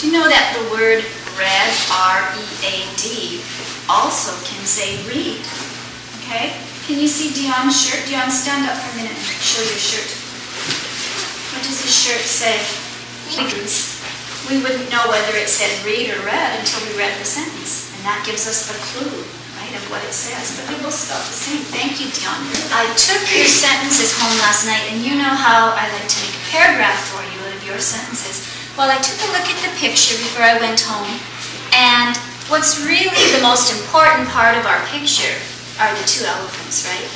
Do you know that the word read, R-E-A-D, also can say read? Okay? Can you see Dion's shirt? Dion, stand up for a minute and show your shirt. What does his shirt say? We wouldn't know whether it said read or read until we read the sentence. And that gives us the clue, right, of what it says. But they both spell the same. Thank you, Dion. I took your sentences home last night, and you know how I like to make a paragraph for you out of your sentences. Well, I took a look at the picture before I went home, and what's really the most important part of our picture are the two elephants, right?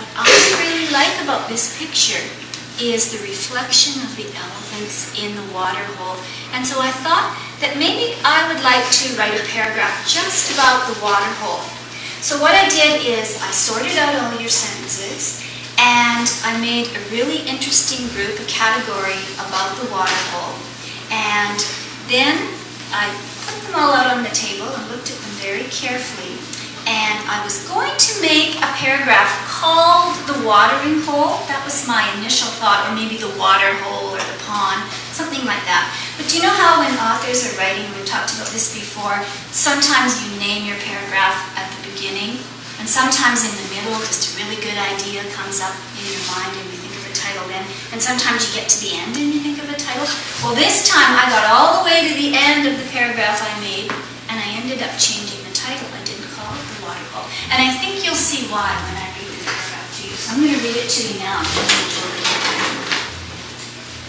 What I really like about this picture is the reflection of the elephants in the water hole. And so I thought that maybe I would like to write a paragraph just about the water hole. So what I did is I sorted out all your sentences, and I made a really interesting group, a category about the water hole. And then I put them all out on the table and looked at them very carefully. And I was going to make a paragraph called The Watering Hole. That was my initial thought, or maybe the water hole or the pond, something like that. But do you know how when authors are writing, we've talked about this before, sometimes you name your paragraph at the beginning, and sometimes in the middle, just a really good idea comes up in your mind and you think of a title then, and sometimes you get to the end and you think of a title. Well, this time I got all the way to the end of the paragraph I made, and I ended up changing the title. I didn't call it The Water Hole. And I think you'll see why when I read the paragraph to you. So I'm going to read it to you now.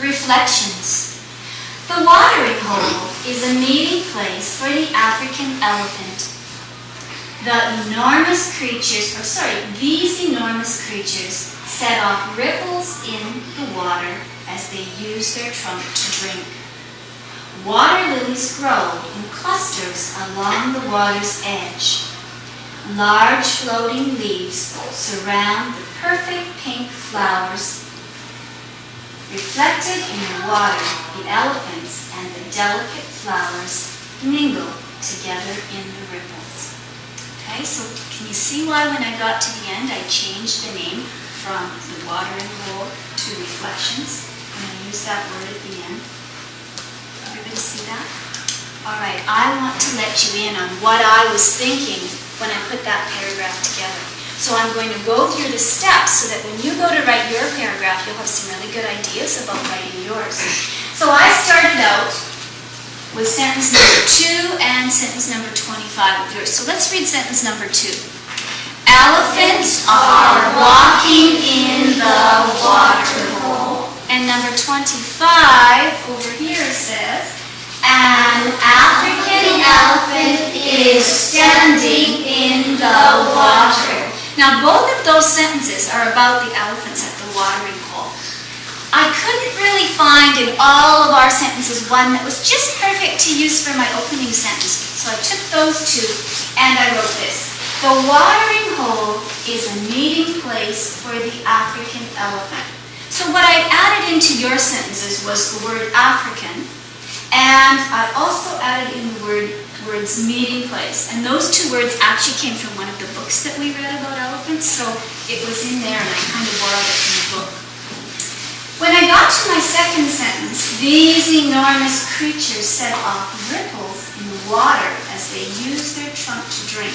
Reflections. The watering hole is a meeting place for the African elephant. These enormous creatures set off ripples in the water as they use their trunk to drink. Water lilies grow in clusters along the water's edge. Large floating leaves surround the perfect pink flowers. Reflected in the water, the elephants and the delicate flowers mingle together in the ripples. Okay, so can you see why when I got to the end I changed the name from the watering hole to reflections? And I used that word at the end. Everybody see that? All right, I want to let you in on what I was thinking when I put that paragraph together. So I'm going to go through the steps so that when you go to write your paragraph, you'll have some really good ideas about writing yours. So I started out with sentence number 2 and sentence number 25 of yours. So let's read sentence number 2. Elephants are walking in the water hole. And number 25 over here says, an African elephant is standing in the water. Now, both of those sentences are about the elephants at the watering hole. I couldn't really find in all of our sentences one that was just perfect to use for my opening sentence. So I took those two and I wrote this. The watering hole is a meeting place for the African elephant. So what I added into your sentences was the word African, and I also added in the words meeting place. And those two words actually came from one of the books that we read about elephants, so it was in there and I kind of borrowed it from the book. When I got to my second sentence, these enormous creatures set off ripples in the water as they use their trunk to drink.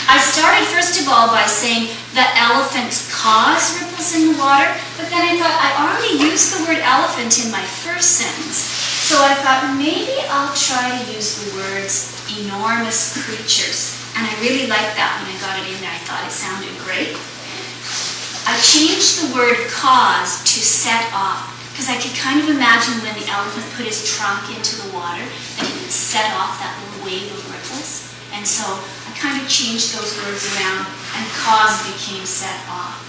I started first of all by saying the elephants cause ripples in the water, but then I thought I already used the word elephant in my first sentence. So I thought maybe I'll try to use the words enormous creatures. And I really liked that when I got it in there. I thought it sounded great. I changed the word cause to set off, because I could kind of imagine when the elephant put his trunk into the water and it would set off that little wave of ripples. And so I kind of changed those words around and cause became set off.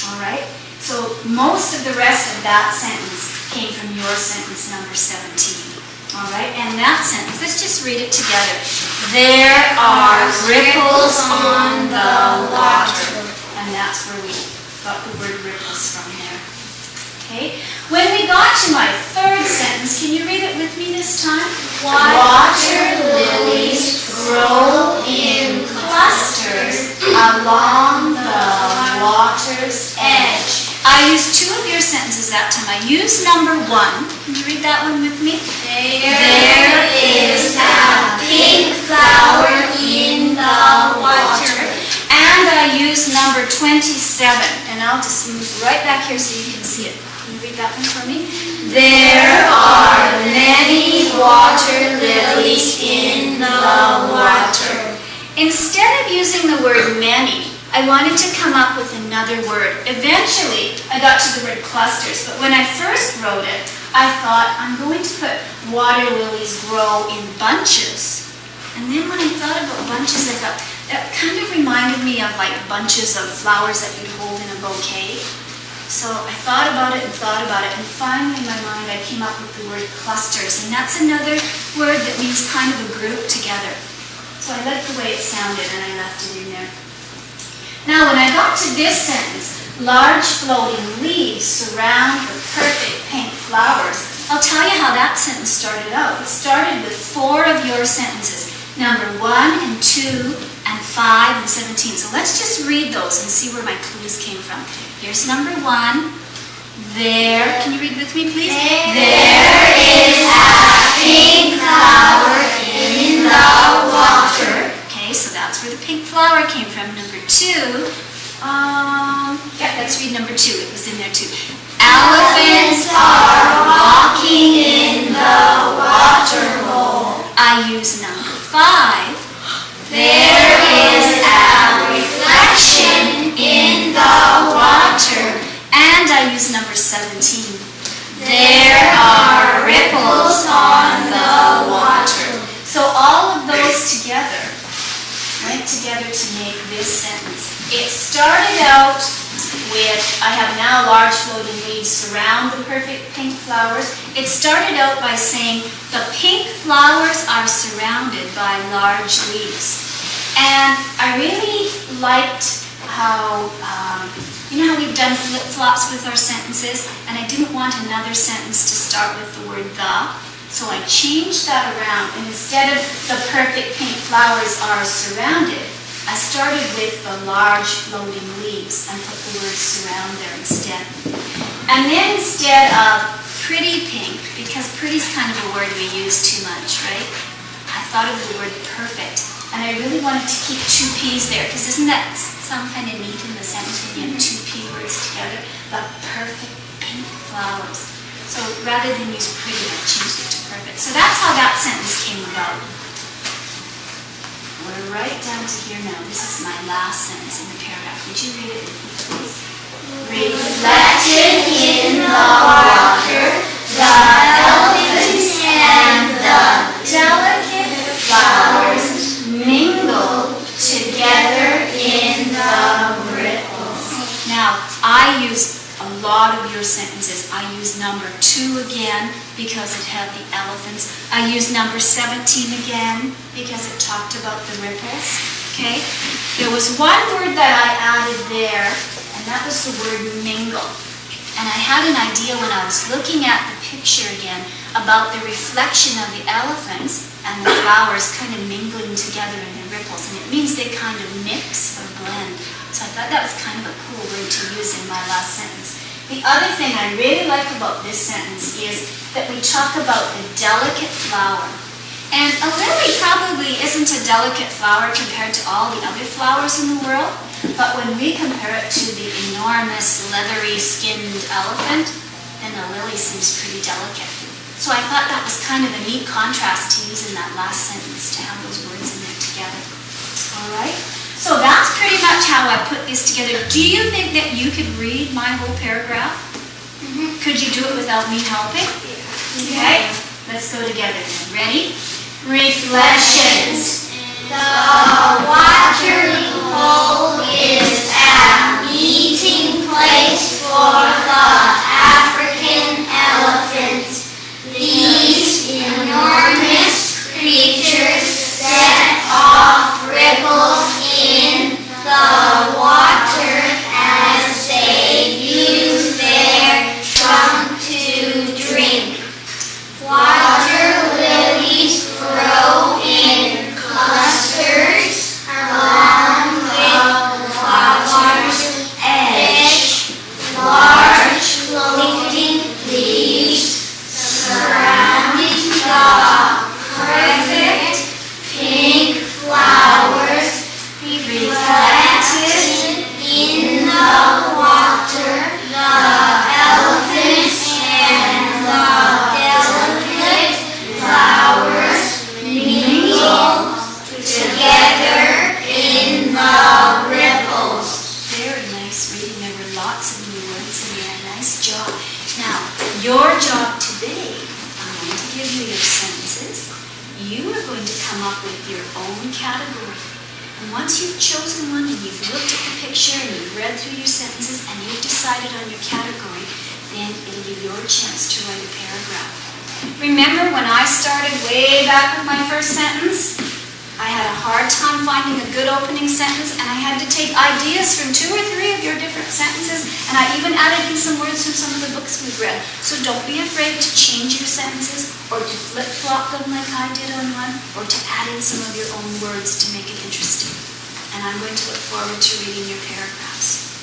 All right? So most of the rest of that sentence came from your sentence number 17. All right, and that sentence, let's just read it together. There are ripples on the water. And that's where we got the word ripples from there. Okay, when we got to my third sentence, can you read it with me this time? Water lilies grow in clusters along the water's edge. I used two of your sentences that time. I used number 1. Can you read that one with me? There now just move right back here so you can see it. Can you read that one for me? There are many water lilies in the water. Instead of using the word many, I wanted to come up with another word. Eventually, I got to the word clusters, but when I first wrote it, I thought I'm going to put water lilies grow in bunches. And then when I thought about bunches, I thought that kind of reminded me of like bunches of flowers that you'd hold in a bouquet. So I thought about it, and finally in my mind I came up with the word clusters, and that's another word that means kind of a group together. So I liked the way it sounded, and I left it in there. Now when I got to this sentence, large floating leaves surround the perfect pink flowers, I'll tell you how that sentence started out. It started with 4 of your sentences, number 1 and 2 and 5 and 17. So let's just read those and see where my clues came from. Here's number 1. There, can you read with me please? There is a pink flower in the water. Okay, so that's where the pink flower came from. Number 2, let's read number 2. It was in there too. Elephants are walking in the water hole. I use number 5. There is a reflection in the water. And I use number 17. There are ripples on the water. So all of those together went together to make this sentence. It started out with, I have now large floating leaves surround the perfect pink flowers. It started out by saying the pink flowers are surrounded by large leaves. And I really liked how, you know how we've done flip-flops with our sentences, and I didn't want another sentence to start with the word the, so I changed that around, and instead of the perfect pink flowers are surrounded, I started with the large floating leaves and put the word surround there instead. And then instead of pretty pink, because pretty's kind of a word we use too much, right? I thought of the word perfect. And I really wanted to keep 2 P's there, because isn't that some kind of neat in the sentence when you have 2 P words together? The perfect pink flowers. So rather than use pretty, I changed it to perfect. So that's how that sentence came about. We're right down to here now. This is my last sentence in the paragraph. Would you read it with me, please? Reflected in the water, the elephants and the delicate flowers mingle together in the ripples. Now, I use a lot of your sentences. I use number 2 again because it had the elephants. I use number 17 again because it talked about the ripples. Okay? There was one word that I added there, and that was the word mingle. And I had an idea when I was looking at the picture again about the reflection of the elephants and the flowers kind of mingling together in the ripples. And it means they kind of mix or blend. So I thought that was kind of a cool word to use in my last sentence. The other thing I really like about this sentence is that we talk about the delicate flower. And a lily probably isn't a delicate flower compared to all the other flowers in the world. But when we compare it to the enormous leathery skinned elephant, then a lily seems pretty delicate. So I thought that was kind of a neat contrast to use in that last sentence, to have those words in there together. All right? So that's pretty much how I put this together. Do you think that you could read my whole paragraph? Mm-hmm. Could you do it without me helping? Yeah. Okay, let's go together. Ready? Reflections. The watering hole is a meeting place for the African elephants. These enormous creatures set off ripples in the water as they use their trunk to drink. Water lilies grow in clusters along the water's edge. Large floating leaves surrounding the perfect pink flowers reflected in the water. you your sentences. You are going to come up with your own category. And once you've chosen one and you've looked at the picture and you've read through your sentences and you've decided on your category, then it'll be your chance to write a paragraph. Remember when I started way back with my first sentence? I had a hard time finding a good opening sentence, and I had to take ideas from 2 or 3 of your different sentences, and I even added in some words from some of the books we've read. So don't be afraid to change your sentences, or to flip-flop them like I did on one, or to add in some of your own words to make it interesting. And I'm going to look forward to reading your paragraphs.